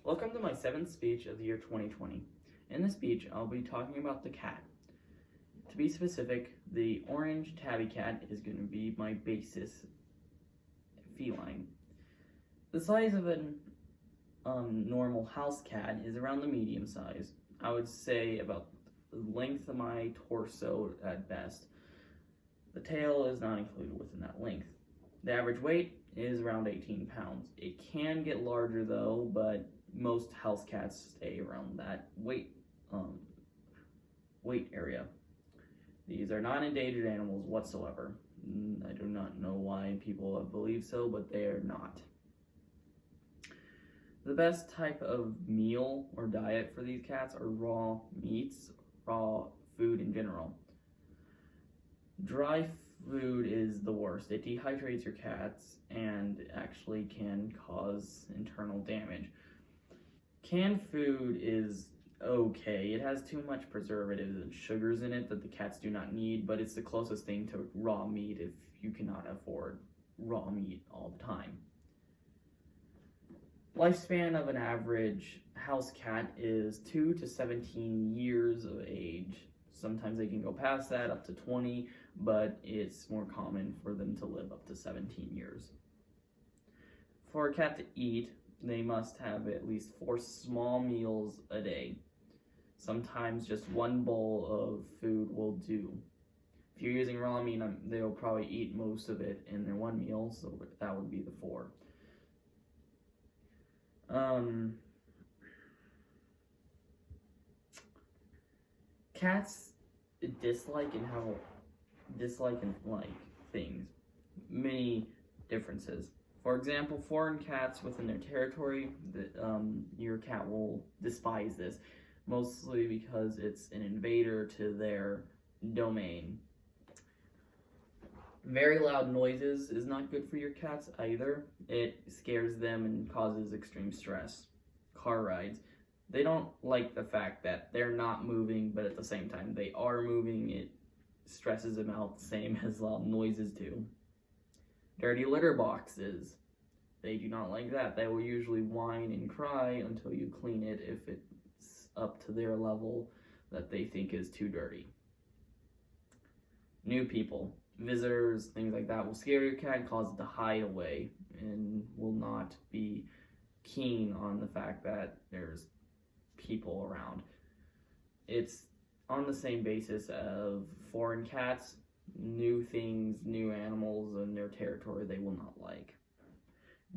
Welcome to my 7th speech of the year 2020. In this speech, I'll be talking about the cat. To be specific, the orange tabby cat is going to be my basis feline. The size of a normal house cat is around the medium size. I would say about the length of my torso at best. The tail is not included within that length. The average weight is around 18 pounds. It can get larger though, but most house cats stay around that weight area. These are not endangered animals whatsoever. I do not know why people have believed so, but they are not. The best type of meal or diet for these cats are raw meats, raw food in general. Dry food is the worst. It dehydrates your cats and actually can cause internal damage. Canned food is okay. It has too much preservatives and sugars in it that the cats do not need, but it's the closest thing to raw meat if you cannot afford raw meat all the time. Lifespan of an average house cat is 2 to 17 years of age. Sometimes they can go past that, up to 20, but it's more common for them to live up to 17 years. For a cat to eat, they must have at least 4 small meals a day. Sometimes just one bowl of food will do. If you're using raw meat, they'll probably eat most of it in their one meal, so that would be the 4. Cats dislike and like things. Many differences. For example, foreign cats within their territory, your cat will despise this, mostly because it's an invader to their domain. Very loud noises is not good for your cats either. It scares them and causes extreme stress. Car rides. They don't like the fact that they're not moving, but at the same time they are moving. It stresses them out, same as loud noises do. Dirty litter boxes. They do not like that. They will usually whine and cry until you clean it if it's up to their level that they think is too dirty. New people, visitors, things like that will scare your cat and cause it to hide away and will not be keen on the fact that there's people around. It's on the same basis of foreign cats. New things, new animals in their territory they will not like.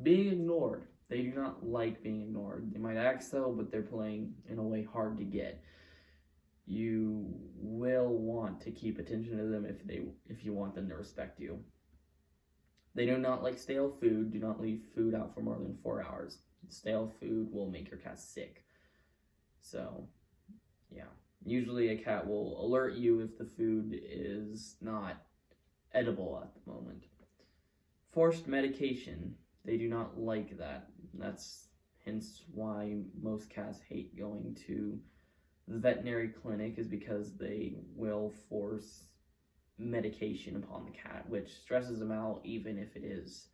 Being ignored. They do not like being ignored. They might act so, but they're playing in a way hard to get. You will want to keep attention to them if you want them to respect you. They do not like stale food. Do not leave food out for more than 4 hours. Stale food will make your cat sick. So, yeah. Usually a cat will alert you if the food is not edible at the moment. Forced medication. They do not like that. That's hence why most cats hate going to the veterinary clinic, is because they will force medication upon the cat, which stresses them out even if it is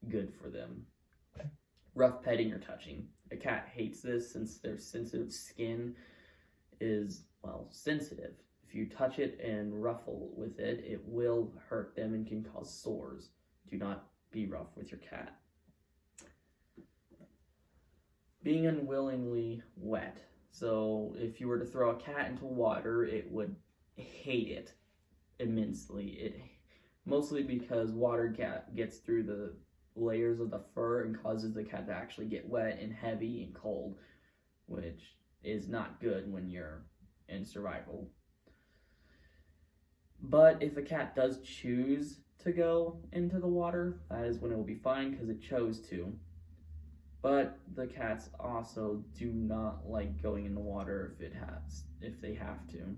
good for them. Rough petting or touching. A cat hates this since their sensitive skin is, sensitive. If you touch it and ruffle with it, it will hurt them and can cause sores. Do not be rough with your cat. Being unwillingly wet. So if you were to throw a cat into water, it would hate it immensely. Mostly because water gets through the layers of the fur and causes the cat to actually get wet and heavy and cold, which is not good when you're in survival. But if a cat does choose to go into the water, that is when it will be fine because it chose to. But the cats also do not like going in the water if they have to.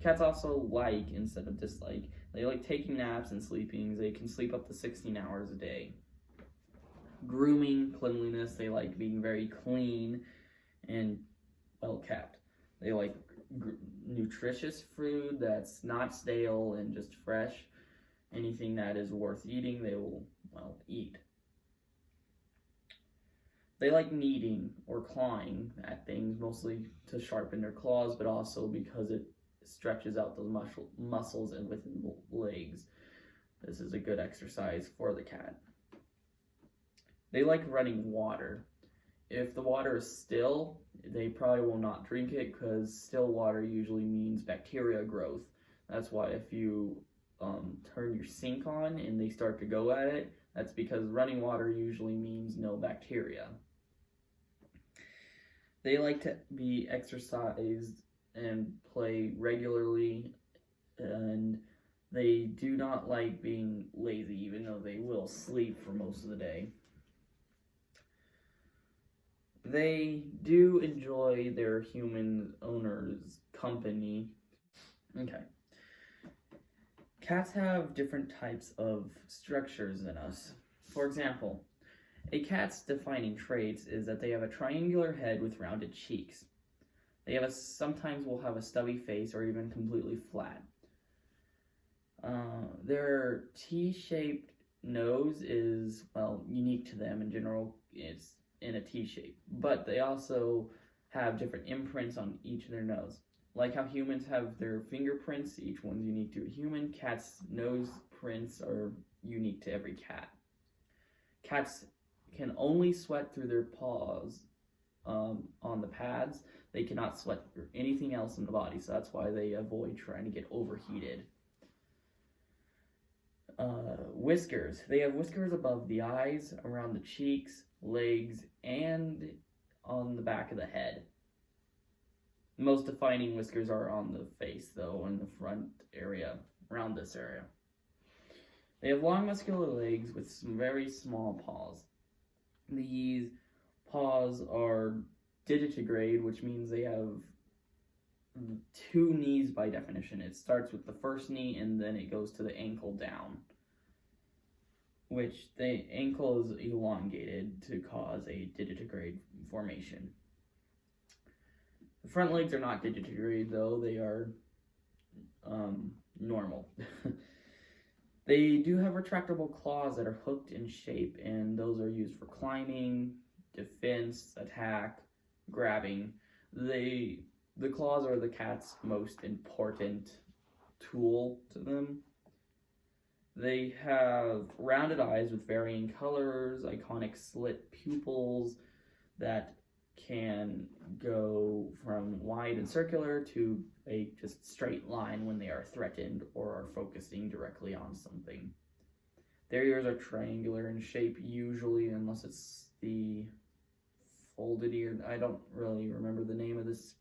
Cats also like instead of dislike. They like taking naps and sleeping. They can sleep up to 16 hours a day. Grooming, cleanliness. They like being very clean and well kept. They like nutritious food that's not stale and just fresh. Anything that is worth eating, they will, eat. They like kneading or clawing at things, mostly to sharpen their claws, but also because it stretches out those muscles and within the legs. This is a good exercise for the cat. They like running water. If the water is still, they probably will not drink it because still water usually means bacteria growth. That's why if you turn your sink on and they start to go at it, that's because running water usually means no bacteria. They like to be exercised and play regularly, and they do not like being lazy, even though they will sleep for most of the day. They do enjoy their human owner's company. Okay. Cats have different types of structures than us. For example, a cat's defining traits is that they have a triangular head with rounded cheeks. They sometimes will have a stubby face or even completely flat. Their T-shaped nose is, unique to them in general. It's in a T shape, but they also have different imprints on each of their nose. Like how humans have their fingerprints, each one's unique to a human, cats' nose prints are unique to every cat. Cats can only sweat through their paws on the pads. They cannot sweat through anything else in the body, so that's why they avoid trying to get overheated. Whiskers. They have whiskers above the eyes, around the cheeks, legs, and on the back of the head. Most defining whiskers are on the face, though, in the front area, around this area. They have long muscular legs with some very small paws. These paws are digitigrade, which means they have 2 knees by definition. It starts with the first knee and then it goes to the ankle down, which the ankle is elongated to cause a digitigrade formation. The front legs are not digitigrade, though. They are normal. They do have retractable claws that are hooked in shape, and those are used for climbing, defense, attack, grabbing. The claws are the cat's most important tool to them. They have rounded eyes with varying colors, iconic slit pupils that can go from wide and circular to a just straight line when they are threatened or are focusing directly on something. Their ears are triangular in shape usually, unless it's the folded ear. I don't really remember the name of this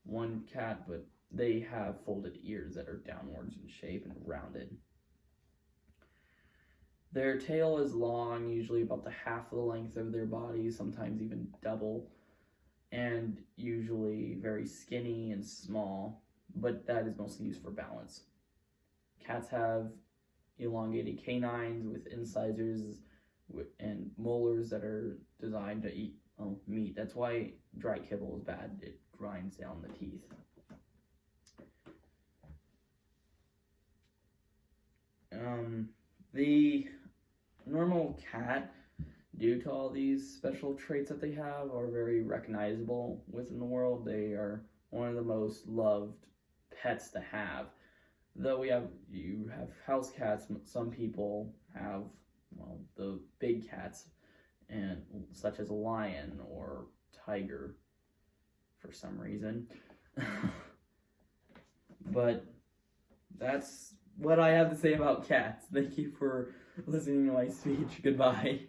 one cat, but they have folded ears that are downwards in shape and rounded. Their tail is long, usually about the half of the length of their body, sometimes even double, and usually very skinny and small, but that is mostly used for balance. Cats have elongated canines with incisors and molars that are designed to eat meat. That's why dry kibble is bad. It grinds down the teeth. The normal cat, due to all these special traits that they have, are very recognizable within the world. They are one of the most loved pets to have. Though you have house cats, some people have the big cats, and such as a lion or tiger for some reason. But that's what I have to say about cats. Thank you for listening to my speech. Goodbye.